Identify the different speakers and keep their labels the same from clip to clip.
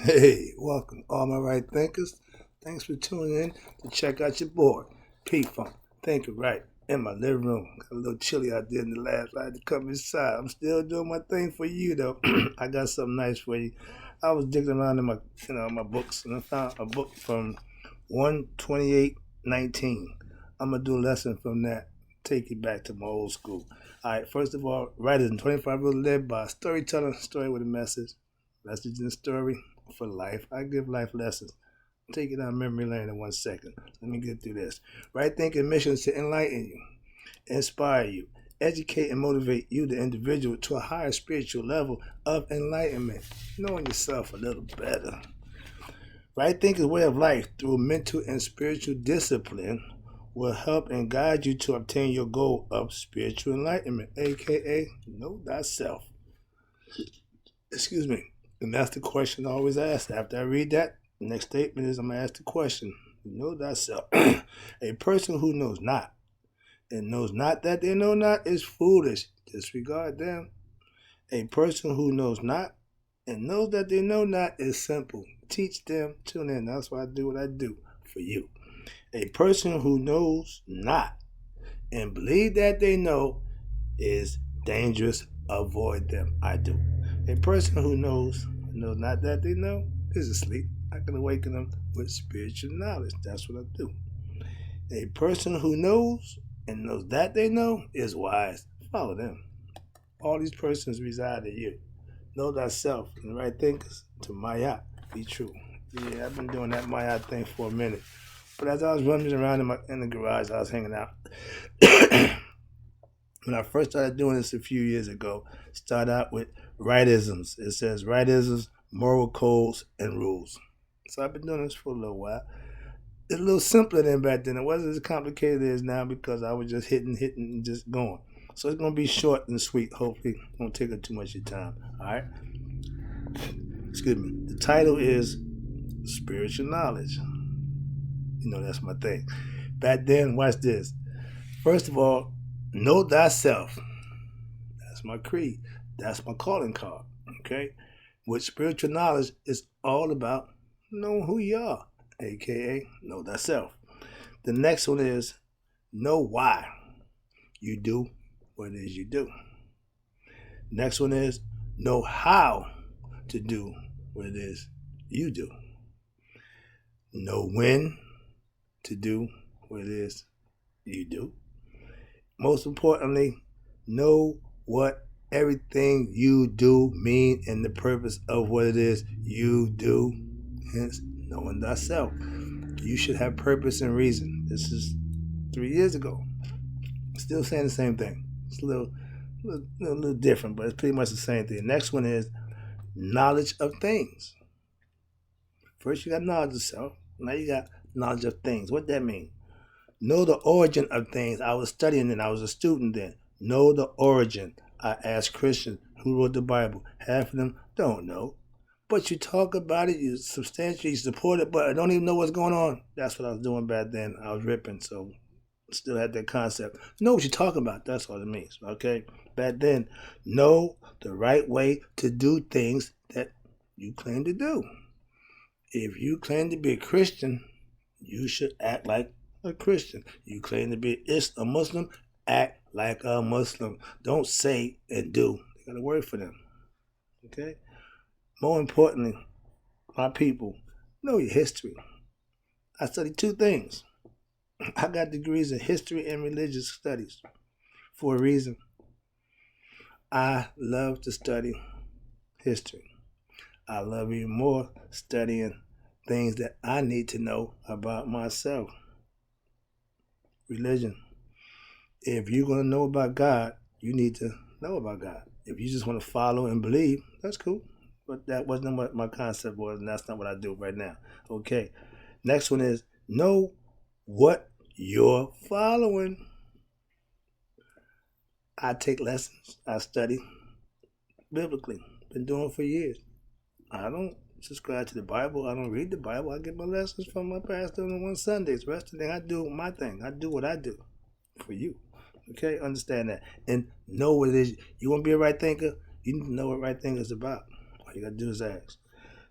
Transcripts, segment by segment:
Speaker 1: Hey, welcome, all my right thinkers. Thanks for tuning in to check out your boy, P-Funk. Thank you, Wright, in my living room. Got a little chilly out there in the lab, so I had to come inside. I'm still doing my thing for you, though. I got something nice for you. I was digging around in my books, and I found a book from 128:19. I'm gonna do a lesson from that. Take you back to my old school. All right, first of all, writers in 25 really live by storytelling, story with a message. Message and story for life. I give life lessons. Take it down memory lane in 1 second. Let me get through this. Right thinking mission is to enlighten you, inspire you, educate and motivate you, the individual, to a higher spiritual level of enlightenment, knowing yourself a little better. Right thinking way of life through mental and spiritual discipline will help and guide you to obtain your goal of spiritual enlightenment, aka know thyself. Excuse me. And that's the question I always ask. After I read that, the next statement is I'm going to ask the question, know thyself. A person who knows not and knows not that they know not is foolish. Disregard them. A person who knows not and knows that they know not is simple. Teach them, tune in. That's why I do what I do for you. A person who knows not and believe that they know is dangerous. Avoid them. I do. A person who knows not that they know is asleep. I can awaken them with spiritual knowledge. That's what I do. A person who knows and knows that they know is wise. Follow them. All these persons reside in you. Know thyself and the right thinkers to Maya. Be true. Yeah, I've been doing that Maya thing for a minute. But as I was rummaging around in the garage, I was hanging out. When I first started doing this a few years ago, start out with Wrightisms. It says Wrightisms, moral codes, and rules. So I've been doing this for a little while. It's a little simpler than back then. It wasn't as complicated as it is now because I was just hitting, and just going. So it's going to be short and sweet. Hopefully, it won't take up too much of your time. All right? Excuse me. The title is Spiritual Knowledge. You know, that's my thing. Back then, watch this. First of all, know thyself. That's my creed. That's my calling card. Okay? With spiritual knowledge, it's all about knowing who you are, aka know thyself. The next one is know why you do what it is you do. Next one is know how to do what it is you do. Know when to do what it is you do. Most importantly, know what everything you do mean and the purpose of what it is you do. Hence, knowing thyself. You should have purpose and reason. This is 3 years ago. Still saying the same thing. It's a little different, but it's pretty much the same thing. Next one is knowledge of things. First, you got knowledge of self. Now you got knowledge of things. What that mean? Know the origin of things. I was studying then. I was a student then. Know the origin. I asked Christians who wrote the Bible. Half of them don't know. But you talk about it, you substantially support it, but I don't even know what's going on. That's what I was doing back then. I was ripping, so still had that concept. Know what you're talking about. That's all it means, okay? Back then, know the right way to do things that you claim to do. If you claim to be a Christian, you should act like a Christian. You claim to be a Muslim, act like a Muslim. Don't say and do. You got to work for them, okay? More importantly, my people, know your history. I studied two things. I got degrees in history and religious studies for a reason. I love to study history. I love even more studying things that I need to know about myself. Religion. If you're going to know about God, you need to know about God. If you just want to follow and believe, that's cool. But that wasn't what my concept was, and that's not what I do right now. Okay. Next one is know what you're following. I take lessons. I study biblically. Been doing it for years. I don't subscribe to the Bible. I don't read the Bible. I get my lessons from my pastor on one Sundays. The rest of the day, I do my thing. I do what I do for you. Okay? Understand that. And know what it is. You want to be a right thinker? You need to know what right thinker is about. All you got to do is ask.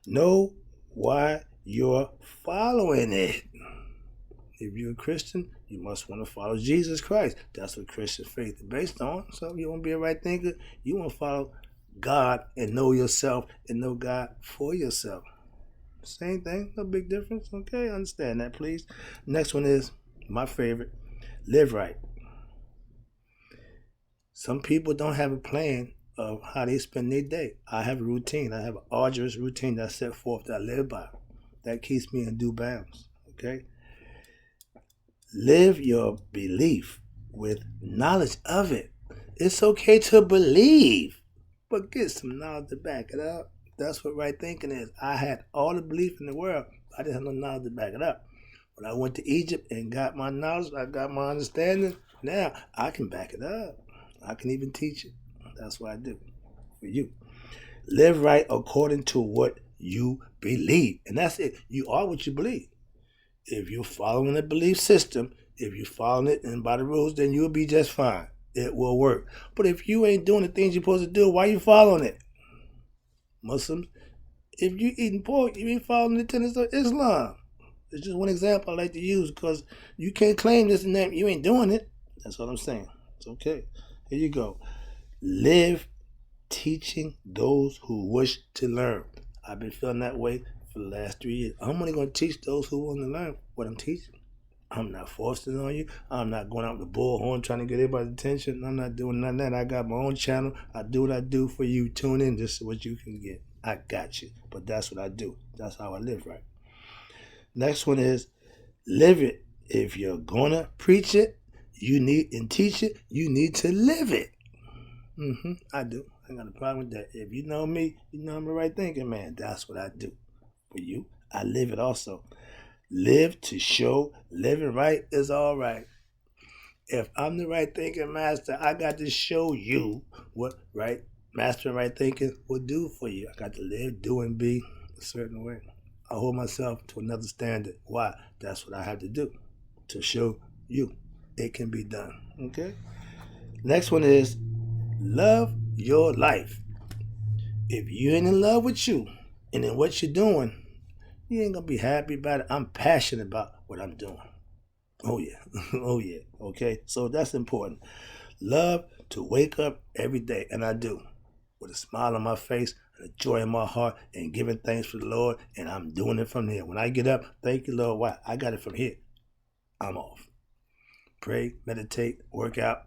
Speaker 1: Know why you're following it. If you're a Christian, you must want to follow Jesus Christ. That's what Christian faith is based on. So if you want to be a right thinker, you want to follow God and know yourself and know God for yourself. Same thing, no big difference. Okay, understand that, please. Next one is my favorite: live right. Some people don't have a plan of how they spend their day. I have a routine. I have an arduous routine that I set forth that I live by. That keeps me in due bounds. Okay? Live your belief with knowledge of it. It's okay to believe, but get some knowledge to back it up. That's what right thinking is. I had all the belief in the world, but I didn't have no knowledge to back it up. When I went to Egypt and got my knowledge, I got my understanding, now I can back it up. I can even teach it. That's what I do for you. Live right according to what you believe. And that's it. You are what you believe. If you're following the belief system, if you're following it and by the rules, then you'll be just fine. It will work. But if you ain't doing the things you're supposed to do, why are you following it? Muslims, if you eating pork, you ain't following the tenets of Islam. It's just one example I like to use because you can't claim this and that. You ain't doing it. That's what I'm saying. It's okay. Here you go. Live teaching those who wish to learn. I've been feeling that way for the last 3 years. I'm only going to teach those who want to learn what I'm teaching. I'm not forcing it on you. I'm not going out with the bullhorn trying to get everybody's attention. I'm not doing none of that. I got my own channel. I do what I do for you. Tune in. This is what you can get. I got you. But that's what I do. That's how I live right. Next one is live it. If you're going to preach it, you need and teach it, you need to live it. I do. I ain't got a problem with that. If you know me, you know I'm a right thinking man. That's what I do for you. I live it also. Live to show living right is all right. If I'm the right thinking master, I got to show you what right master and right thinking will do for you. I got to live, do, and be a certain way. I hold myself to another standard. Why? That's what I have to do to show you it can be done. Okay? Next one is love your life. If you ain't in love with you and in what you're doing, you ain't gonna be happy about it. I'm passionate about what I'm doing. Oh yeah. Oh yeah. Okay? So that's important. Love to wake up every day, and I do, with a smile on my face and a joy in my heart and giving thanks for the Lord, and I'm doing it from here. When I get up, thank you, Lord. Why? I got it from here. I'm off. Pray, meditate, work out.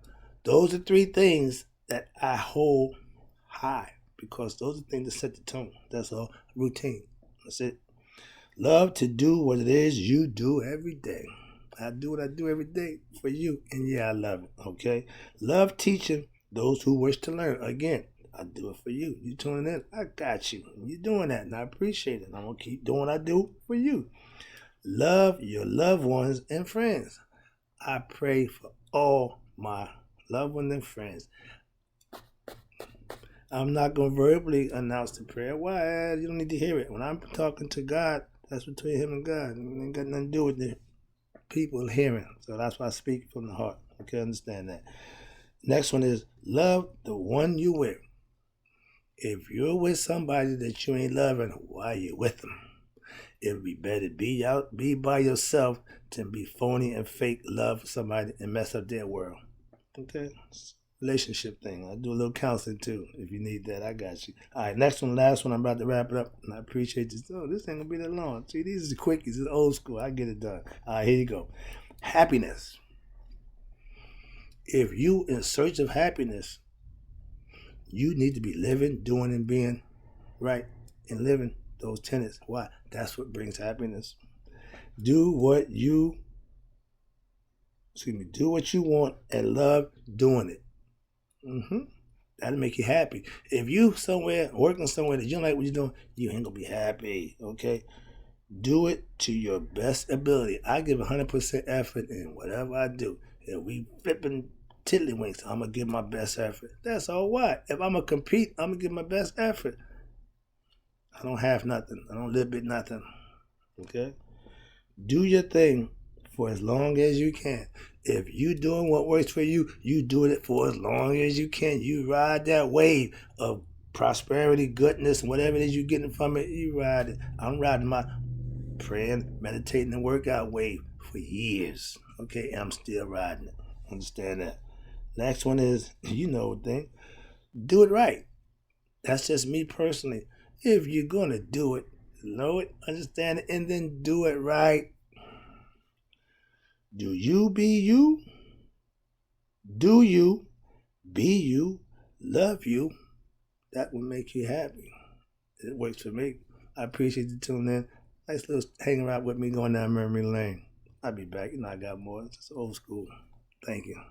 Speaker 1: Those are 3 things that I hold high because those are things that set the tone. That's all. Routine. That's it. Love to do what it is you do every day. I do what I do every day for you, and yeah, I love it. Okay? Love teaching those who wish to learn. Again, I do it for you. You tuning in, I got you. You're doing that, and I appreciate it. I'm going to keep doing what I do for you. Love your loved ones and friends. I pray for all my loved ones and friends. I'm not going to verbally announce the prayer. Why? You don't need to hear it. When I'm talking to God, that's between him and God. It ain't got nothing to do with the people hearing. So that's why I speak from the heart. Okay, understand that. Next one is love the one you with. If you're with somebody that you ain't loving, why are you with them? It would be better be by yourself than be phony and fake love somebody and mess up their world. Okay? Relationship thing. I do a little counseling too. If you need that, I got you. All right, next one, last one. I'm about to wrap it up, and I appreciate this. Oh, this ain't gonna be that long. See, these are quickies. This is old school. I get it done. All right, here you go. Happiness. If you in search of happiness, you need to be living, doing, and being right, and living those tenets. Why? That's what brings happiness. Do what you want and love doing it. That'll make you happy. If you somewhere, working somewhere that you don't like what you're doing, you ain't gonna be happy, okay? Do it to your best ability. I give 100% effort in whatever I do. If we flipping tiddlywinks, I'm gonna give my best effort. That's all what. If I'm gonna compete, I'm gonna give my best effort. I don't have nothing. I don't live with nothing, okay? Do your thing for as long as you can. If you doing what works for you, you doing it for as long as you can. You ride that wave of prosperity, goodness, whatever it is you're getting from it, you ride it. I'm riding my praying, meditating, and workout wave for years. Okay, and I'm still riding it. Understand that. Next one is, you know the thing, do it right. That's just me personally. If you're gonna do it, know it, understand it, and then do it right. Do you be you? Do you be you? Love you? That will make you happy. It works for me. I appreciate you tuning in. Nice little hanging out with me going down memory lane. I'll be back. You know I got more. It's just old school. Thank you.